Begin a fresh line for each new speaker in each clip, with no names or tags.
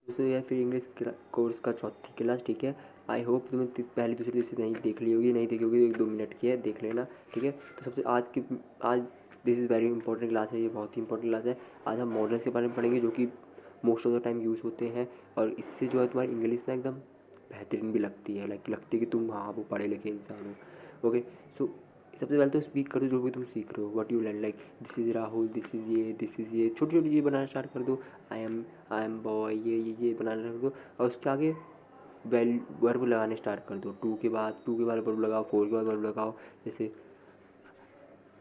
दोस्तों यार फिर इंग्लिश कोर्स का चौथी क्लास, ठीक है। आई होप तुम्हें पहली दूसरी तीसरी नहीं देख ली होगी, नहीं देखी होगी, 1-2 मिनट की है, देख लेना, ठीक है। तो सबसे आज this is very important class है, ये बहुत ही इंपॉर्टेंट क्लास है। आज हम मॉडल्स के बारे में पढ़ेंगे जो कि most of the time use होते हैं, और इससे जो है तुम्हारी इंग्लिश ना एकदम बेहतरीन भी लगती है, लाइक लगती है कि तुम हाँ वो पढ़े लिखे इंसान हो। ओके, सो सबसे पहले तो स्पीक करो जो भी तुम सीख रहे हो, what you learn, like this is Rahul, this is ये छोटी छोटी चीज़ बनाना स्टार्ट कर दो। आई एम बॉय, ये बनाना रख दो। और उसके आगे वर्ब लगाने स्टार्ट कर दो। टू के बाद वर्ब लगाओ, फोर के बाद वर्ब लगाओ। जैसे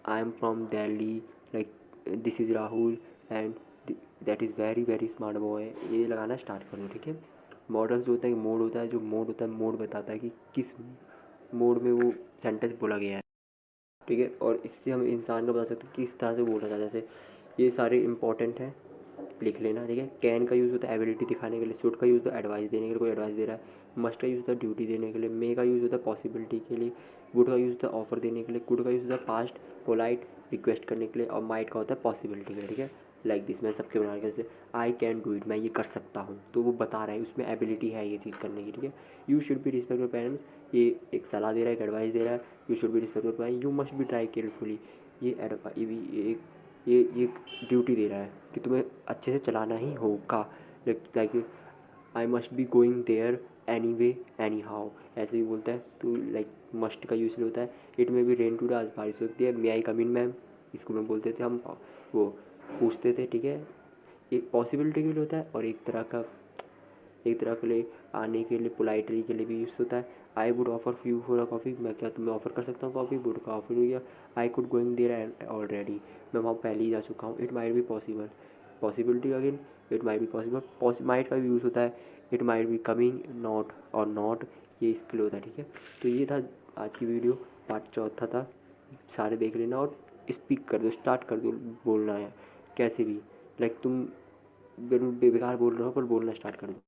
I am from Delhi, like this is Rahul and that is very very smart boy, ये लगाना स्टार्ट कर दो, ठीक है। मॉडल्स जो होता है मोड होता है, जो मोड होता है मोड बताता है कि किस मोड में वो सेंटेंस बोला गया है, ठीक है। और इससे हम इंसान को बता सकते हैं किस तरह से बोला जाता है। जैसे ये सारे इंपॉर्टेंट हैं, लिख लेना, ठीक है। कैन का यूज़ होता है एबिलिटी दिखाने के लिए, शुड का यूज़ होता है एडवाइस देने के लिए, कोई एडवाइस दे रहा है। मस्ट का यूज़ होता है ड्यूटी देने के लिए। मे का यूज़ होता है पॉसिबिलिटी के लिए। वुड का यूज़ होता है ऑफर देने के लिए। कुड का यूज़ होता है पास्ट पोलाइट रिक्वेस्ट करने के लिए। और माइट का होता है पॉसिबिलिटी के लिए, ठीक है। लाइक दिस, मैं सबके बना के, जैसे आई कैन डू इट, मैं ये कर सकता हूँ, तो वो बता रहा है उसमें एबिलिटी है ये चीज़ करने की, ठीक है। You should be respect your parents, ये एक सलाह दे रहा है, एक एडवाइस दे रहा है। You should be respect your parents, you must be try carefully, ये एक ये ड्यूटी दे रहा है कि तुम्हें अच्छे से चलाना ही होगा। Like I must be going there anyway anyhow, ऐसे भी बोलता है। तो लाइक मस्ट का यूज होता है। इट में भी रेन टू, आज बारिश होती है। मे आई कम इन मैम, स्कूल में बोलते थे हम, वो पूछते थे, ठीक है। एक पॉसिबिलिटी के लिए होता है, और एक तरह के लिए आने के लिए पोलाइटली के लिए भी यूज़ होता है। I would offer you for a coffee, मैं क्या तुम्हें ऑफर कर सकता हूँ कॉफ़ी। वुड का ऑफर हो गया। I could going there already, मैं वहाँ पहले ही जा चुका हूँ। It might be possible, possibility again, it might be possible. Might का भी यूज़ होता है। It might be coming, not और नॉट, ये इसके लिए होता है, ठीक है। तो ये था आज की वीडियो, पार्ट चौथा था। सारे देख लेना और स्पीक कर दो, स्टार्ट कर दो बोलना है कैसे भी। लाइक तुम बेकार बोल रहे हो पर बोलना स्टार्ट कर दो।